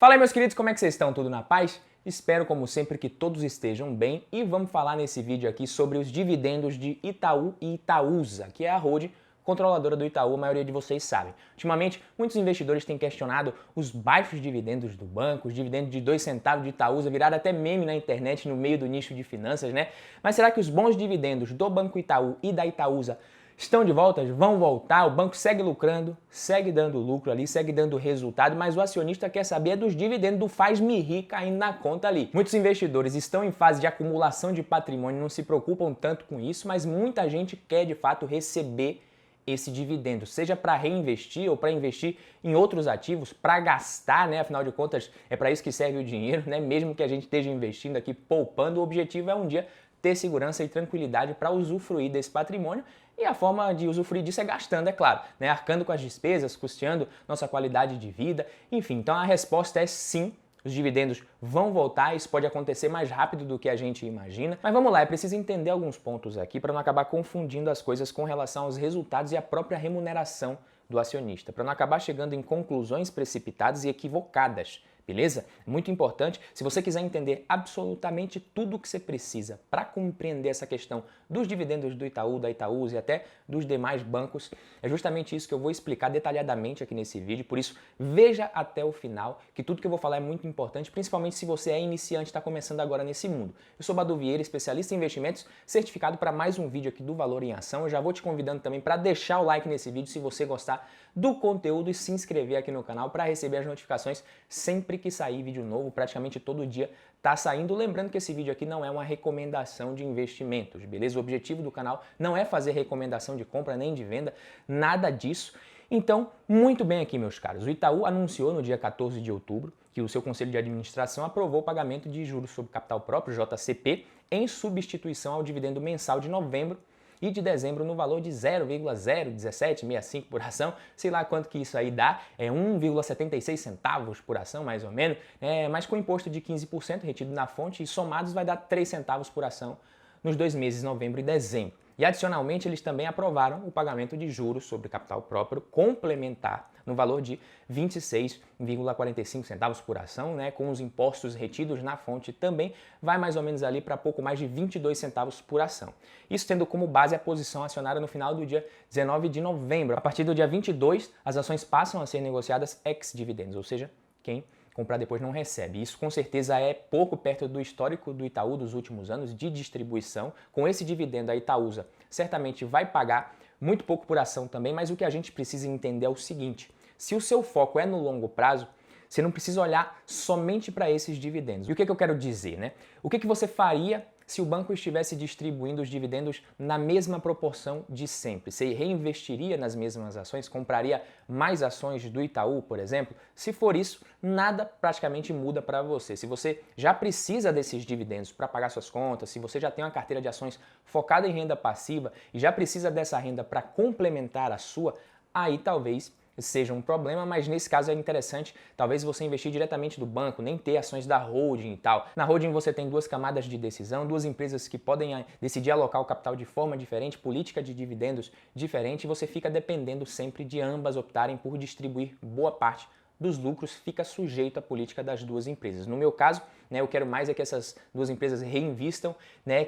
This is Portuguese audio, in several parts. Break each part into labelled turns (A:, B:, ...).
A: Fala aí, meus queridos, como é que vocês estão? Tudo na paz? Espero, como sempre, que todos estejam bem e vamos falar nesse vídeo aqui sobre os dividendos de Itaú e Itaúsa, que é a holding controladora do Itaú, a maioria de vocês sabem. Ultimamente, muitos investidores têm questionado os baixos dividendos do banco, os dividendos de 2 centavos de Itaúsa, viraram até meme na internet no meio do nicho de finanças, né? Mas será que os bons dividendos do Banco Itaú e da Itaúsa estão de volta? Vão voltar? O banco segue lucrando, segue dando lucro ali, segue dando resultado, mas o acionista quer saber dos dividendos, do faz-me rir caindo na conta ali. Muitos investidores estão em fase de acumulação de patrimônio, não se preocupam tanto com isso, mas muita gente quer de fato receber esse dividendo, seja para reinvestir ou para investir em outros ativos, para gastar, né? Afinal de contas, é para isso que serve o dinheiro, né? Mesmo que a gente esteja investindo aqui, poupando, o objetivo é um dia ter segurança e tranquilidade para usufruir desse patrimônio. E a forma de usufruir disso é gastando, é claro, né? Arcando com as despesas, custeando nossa qualidade de vida, enfim. Então a resposta é sim. Os dividendos vão voltar, isso pode acontecer mais rápido do que a gente imagina. Mas vamos lá, é preciso entender alguns pontos aqui para não acabar confundindo as coisas com relação aos resultados e à própria remuneração do acionista, para não acabar chegando em conclusões precipitadas e equivocadas. Beleza? Muito importante. Se você quiser entender absolutamente tudo o que você precisa para compreender essa questão dos dividendos do Itaú, da Itaúsa e até dos demais bancos, é justamente isso que eu vou explicar detalhadamente aqui nesse vídeo. Por isso, veja até o final, que tudo que eu vou falar é muito importante, principalmente se você é iniciante e está começando agora nesse mundo. Eu sou Badu Vieira, especialista em investimentos, certificado para mais um vídeo aqui do Valor em Ação. Eu já vou te convidando também para deixar o like nesse vídeo se você gostar do conteúdo e se inscrever aqui no canal para receber as notificações sempre que sair vídeo novo, praticamente todo dia tá saindo. Lembrando que esse vídeo aqui não é uma recomendação de investimentos, beleza? O objetivo do canal não é fazer recomendação de compra nem de venda, nada disso. Então, muito bem aqui, meus caros. O Itaú anunciou no dia 14 de outubro que o seu Conselho de Administração aprovou o pagamento de juros sobre capital próprio, JCP, em substituição ao dividendo mensal de novembro e de dezembro no valor de 0,01765 por ação, sei lá quanto que isso aí dá, é 1,76 centavos por ação mais ou menos, mas com imposto de 15% retido na fonte e somados vai dar 3 centavos por ação nos 2 meses, novembro e dezembro. E adicionalmente eles também aprovaram o pagamento de juros sobre capital próprio complementar no valor de 26,45 centavos por ação, com os impostos retidos na fonte também vai mais ou menos ali para pouco mais de 22 centavos por ação. Isso tendo como base a posição acionária no final do dia 19 de novembro. A partir do dia 22, as ações passam a ser negociadas ex-dividendos, ou seja, quem comprar depois não recebe. Isso com certeza é pouco perto do histórico do Itaú dos últimos anos de distribuição. Com esse dividendo a Itaúsa certamente vai pagar muito pouco por ação também, mas o que a gente precisa entender é o seguinte: se o seu foco é no longo prazo, você não precisa olhar somente para esses dividendos. E o que eu quero dizer, O que você faria se o banco estivesse distribuindo os dividendos na mesma proporção de sempre? Você reinvestiria nas mesmas ações? Compraria mais ações do Itaú, por exemplo? Se for isso, nada praticamente muda para você. Se você já precisa desses dividendos para pagar suas contas, se você já tem uma carteira de ações focada em renda passiva e já precisa dessa renda para complementar a sua, aí talvez seja um problema, mas nesse caso é interessante talvez você investir diretamente do banco, nem ter ações da holding e tal. Na holding você tem duas camadas de decisão, duas empresas que podem decidir alocar o capital de forma diferente, política de dividendos diferente, e você fica dependendo sempre de ambas optarem por distribuir boa parte dos lucros, fica sujeito à política das duas empresas. No meu caso, eu quero mais é que essas duas empresas reinvistam,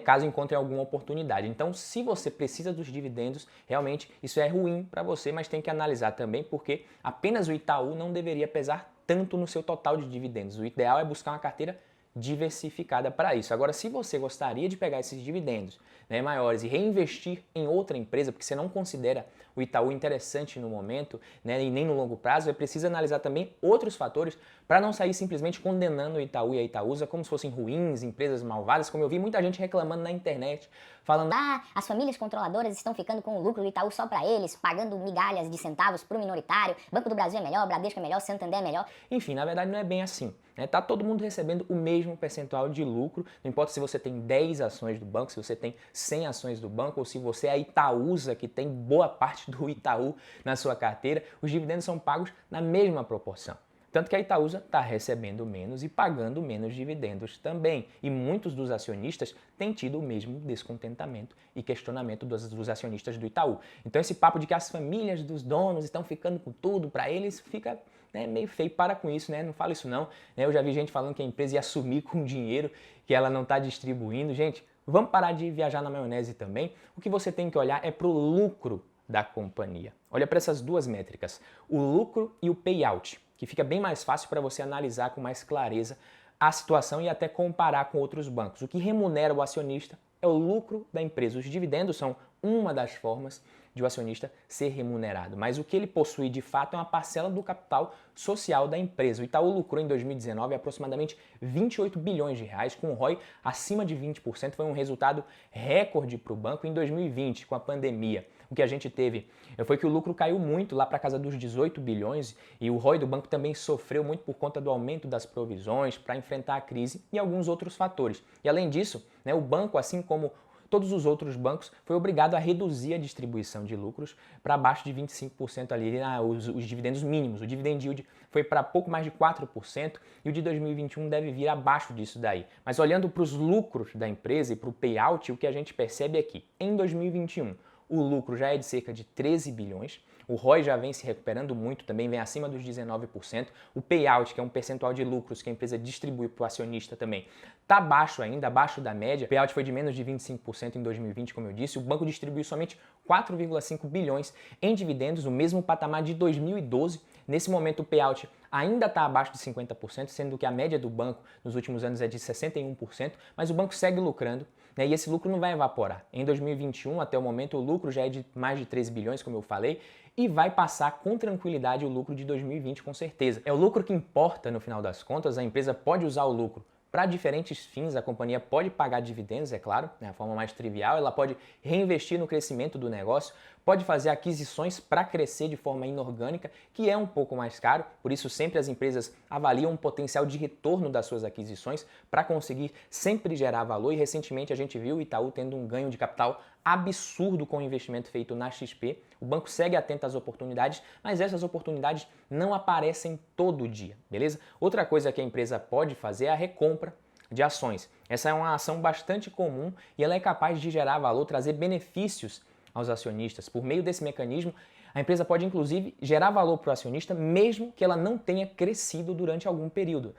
A: caso encontrem alguma oportunidade. Então, se você precisa dos dividendos, realmente isso é ruim para você, mas tem que analisar também porque apenas o Itaú não deveria pesar tanto no seu total de dividendos. O ideal é buscar uma carteira diversificada para isso. Agora, se você gostaria de pegar esses dividendos maiores e reinvestir em outra empresa, porque você não considera o Itaú interessante no momento e nem no longo prazo, é preciso analisar também outros fatores para não sair simplesmente condenando o Itaú e a Itaúsa como se fossem ruins, empresas malvadas, como eu vi muita gente reclamando na internet, falando:
B: as famílias controladoras estão ficando com o lucro do Itaú só para eles, pagando migalhas de centavos para o minoritário, Banco do Brasil é melhor, Bradesco é melhor, Santander é melhor.
A: Enfim, na verdade não é bem assim. Tá todo mundo recebendo o mesmo percentual de lucro, não importa se você tem 10 ações do banco, se você tem 100 ações do banco ou se você é a Itaúsa, que tem boa parte do Itaú na sua carteira, os dividendos são pagos na mesma proporção. Tanto que a Itaúsa está recebendo menos e pagando menos dividendos também. E muitos dos acionistas têm tido o mesmo descontentamento e questionamento dos acionistas do Itaú. Então esse papo de que as famílias dos donos estão ficando com tudo para eles fica né, meio feio, para com isso, né? Não fala isso não. Né? Eu já vi gente falando que a empresa ia sumir com dinheiro que ela não está distribuindo. Gente, vamos parar de viajar na maionese também. O que você tem que olhar é para o lucro da companhia. Olha para essas duas métricas, o lucro e o payout, que fica bem mais fácil para você analisar com mais clareza a situação e até comparar com outros bancos. O que remunera o acionista é o lucro da empresa. Os dividendos são uma das formas de o acionista ser remunerado, mas o que ele possui de fato é uma parcela do capital social da empresa. O Itaú lucrou em 2019 aproximadamente 28 bilhões de reais, com um ROI acima de 20%, foi um resultado recorde para o banco. Em 2020, com a pandemia, o que a gente teve foi que o lucro caiu muito, lá para casa dos 18 bilhões, e o ROI do banco também sofreu muito por conta do aumento das provisões para enfrentar a crise e alguns outros fatores. E além disso, né, o banco, assim como todos os outros bancos, foi obrigado a reduzir a distribuição de lucros para abaixo de 25% ali, os dividendos mínimos. O dividend yield foi para pouco mais de 4% e o de 2021 deve vir abaixo disso daí. Mas olhando para os lucros da empresa e para o payout, o que a gente percebe é que em 2021 o lucro já é de cerca de 13 bilhões, o ROI já vem se recuperando muito, também vem acima dos 19%, o payout, que é um percentual de lucros que a empresa distribui para o acionista também, está baixo ainda, abaixo da média, o payout foi de menos de 25% em 2020, como eu disse, o banco distribuiu somente 4,5 bilhões em dividendos, o mesmo patamar de 2012, nesse momento o payout ainda está abaixo de 50%, sendo que a média do banco nos últimos anos é de 61%, mas o banco segue lucrando, né, e esse lucro não vai evaporar. Em 2021, até o momento, o lucro já é de mais de 13 bilhões, como eu falei, e vai passar com tranquilidade o lucro de 2020, com certeza. É o lucro que importa no final das contas, a empresa pode usar o lucro para diferentes fins, a companhia pode pagar dividendos, é claro, né, a forma mais trivial, ela pode reinvestir no crescimento do negócio, pode fazer aquisições para crescer de forma inorgânica, que é um pouco mais caro, por isso sempre as empresas avaliam o potencial de retorno das suas aquisições para conseguir sempre gerar valor, e recentemente a gente viu o Itaú tendo um ganho de capital absurdo com o investimento feito na XP. O banco segue atento às oportunidades, mas essas oportunidades não aparecem todo dia, beleza? Outra coisa que a empresa pode fazer é a recompra de ações. Essa é uma ação bastante comum e ela é capaz de gerar valor, trazer benefícios aos acionistas. Por meio desse mecanismo, a empresa pode inclusive gerar valor para o acionista mesmo que ela não tenha crescido durante algum período.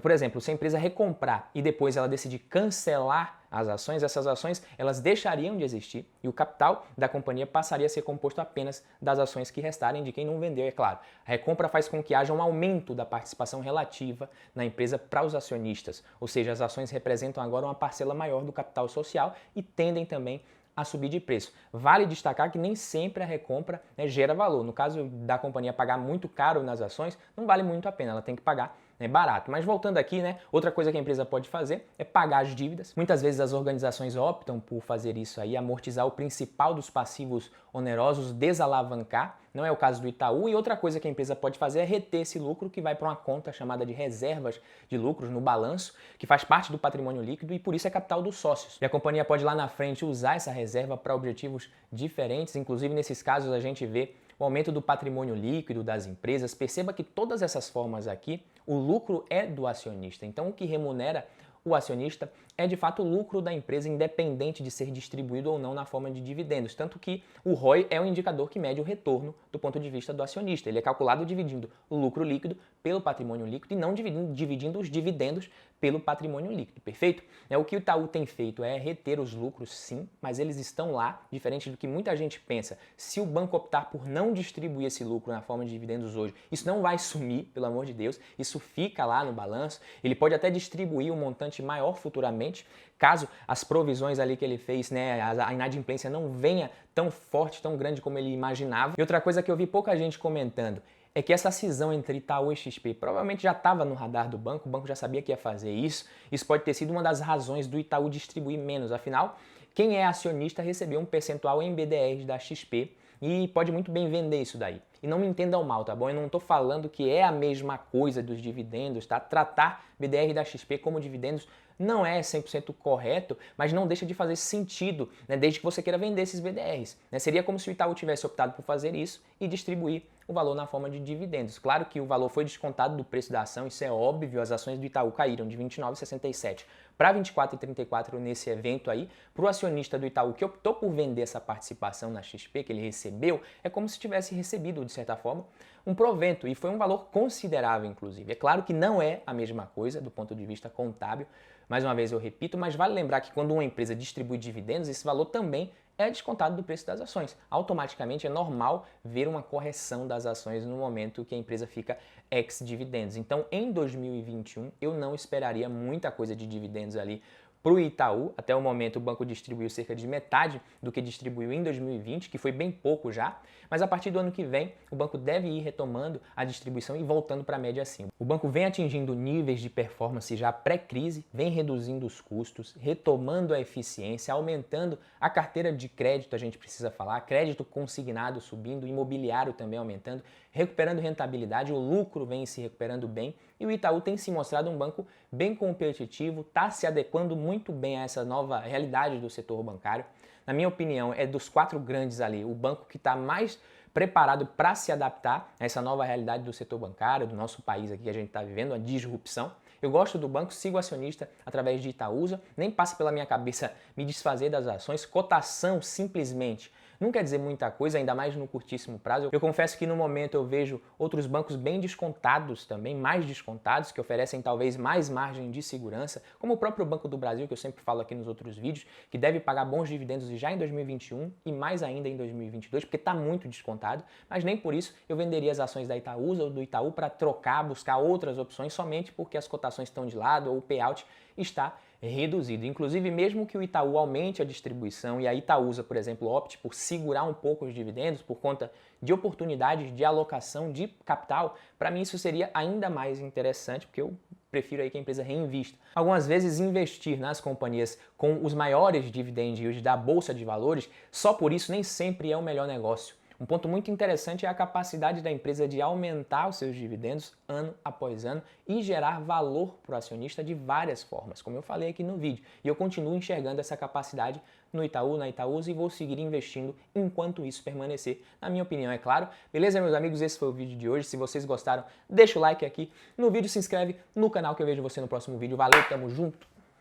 A: Por exemplo, se a empresa recomprar e depois ela decidir cancelar as ações, essas ações elas deixariam de existir e o capital da companhia passaria a ser composto apenas das ações que restarem de quem não vendeu, é claro. A recompra faz com que haja um aumento da participação relativa na empresa para os acionistas, ou seja, as ações representam agora uma parcela maior do capital social e tendem também a subir de preço. Vale destacar que nem sempre a recompra, né, gera valor. No caso da companhia pagar muito caro nas ações, não vale muito a pena, ela tem que pagar, né, barato. Mas voltando aqui, né, outra coisa que a empresa pode fazer é pagar as dívidas. Muitas vezes as organizações optam por fazer isso aí, amortizar o principal dos passivos onerosos, desalavancar. Não é o caso do Itaú. E outra coisa que a empresa pode fazer é reter esse lucro, que vai para uma conta chamada de reservas de lucros no balanço, que faz parte do patrimônio líquido e por isso é capital dos sócios. E a companhia pode lá na frente usar essa reserva para objetivos diferentes. Inclusive nesses casos a gente vê o aumento do patrimônio líquido das empresas. Perceba que todas essas formas aqui, o lucro é do acionista. Então o que remunera o acionista é de fato o lucro da empresa, independente de ser distribuído ou não na forma de dividendos. Tanto que o ROI é um indicador que mede o retorno do ponto de vista do acionista. Ele é calculado dividindo o lucro líquido pelo patrimônio líquido e não dividindo os dividendos pelo patrimônio líquido, perfeito? O que o Itaú tem feito é reter os lucros, sim, mas eles estão lá, diferente do que muita gente pensa. Se o banco optar por não distribuir esse lucro na forma de dividendos hoje, isso não vai sumir, pelo amor de Deus, isso fica lá no balanço. Ele pode até distribuir um montante maior futuramente, caso as provisões ali que ele fez, né, a inadimplência não venha tão forte, tão grande como ele imaginava. E outra coisa que eu vi pouca gente comentando é que essa cisão entre Itaú e XP provavelmente já estava no radar do banco, o banco já sabia que ia fazer isso. Isso pode ter sido uma das razões do Itaú distribuir menos. Afinal, quem é acionista recebeu um percentual em BDRs da XP e pode muito bem vender isso daí. E não me entendam mal, tá bom? Eu não estou falando que é a mesma coisa dos dividendos, tá? Tratar BDR da XP como dividendos não é 100% correto, mas não deixa de fazer sentido, né, desde que você queira vender esses BDRs. Né? Seria como se o Itaú tivesse optado por fazer isso e distribuir o valor na forma de dividendos. Claro que o valor foi descontado do preço da ação, isso é óbvio, as ações do Itaú caíram de R$ 29,67 para R$ 24,34 nesse evento aí. Para o acionista do Itaú que optou por vender essa participação na XP que ele recebeu, é como se tivesse recebido o de certa forma, um provento, e foi um valor considerável, inclusive. É claro que não é a mesma coisa do ponto de vista contábil, mais uma vez eu repito, mas vale lembrar que quando uma empresa distribui dividendos, esse valor também é descontado do preço das ações. Automaticamente é normal ver uma correção das ações no momento que a empresa fica ex-dividendos. Então, em 2021, eu não esperaria muita coisa de dividendos ali para o Itaú. Até o momento o banco distribuiu cerca de metade do que distribuiu em 2020, que foi bem pouco já, mas a partir do ano que vem o banco deve ir retomando a distribuição e voltando para a média acima. O banco vem atingindo níveis de performance já pré-crise, vem reduzindo os custos, retomando a eficiência, aumentando a carteira de crédito, a gente precisa falar, crédito consignado subindo, imobiliário também aumentando, recuperando rentabilidade, o lucro vem se recuperando bem e o Itaú tem se mostrado um banco bem competitivo, está se adequando muito bem a essa nova realidade do setor bancário. Na minha opinião, é dos 4 grandes ali, o banco que está mais preparado para se adaptar a essa nova realidade do setor bancário, do nosso país aqui que a gente está vivendo, a disrupção. Eu gosto do banco, sigo acionista através de Itaúsa, nem passa pela minha cabeça me desfazer das ações, cotação simplesmente não quer dizer muita coisa, ainda mais no curtíssimo prazo. Eu confesso que no momento eu vejo outros bancos bem descontados também, mais descontados, que oferecem talvez mais margem de segurança, como o próprio Banco do Brasil, que eu sempre falo aqui nos outros vídeos, que deve pagar bons dividendos já em 2021 e mais ainda em 2022, porque está muito descontado, mas nem por isso eu venderia as ações da Itaúsa ou do Itaú para trocar, buscar outras opções, somente porque as cotações estão de lado ou o payout está reduzido. Inclusive, mesmo que o Itaú aumente a distribuição e a Itaúsa, por exemplo, opte por segurar um pouco os dividendos por conta de oportunidades de alocação de capital, para mim isso seria ainda mais interessante, porque eu prefiro aí que a empresa reinvista. Algumas vezes investir nas companhias com os maiores dividend yields da Bolsa de Valores, só por isso nem sempre é o melhor negócio. Um ponto muito interessante é a capacidade da empresa de aumentar os seus dividendos ano após ano e gerar valor para o acionista de várias formas, como eu falei aqui no vídeo. E eu continuo enxergando essa capacidade no Itaú, na Itaúsa e vou seguir investindo enquanto isso permanecer, na minha opinião, é claro. Beleza, meus amigos? Esse foi o vídeo de hoje. Se vocês gostaram, deixa o like aqui no vídeo, se inscreve no canal que eu vejo você no próximo vídeo. Valeu, tamo junto!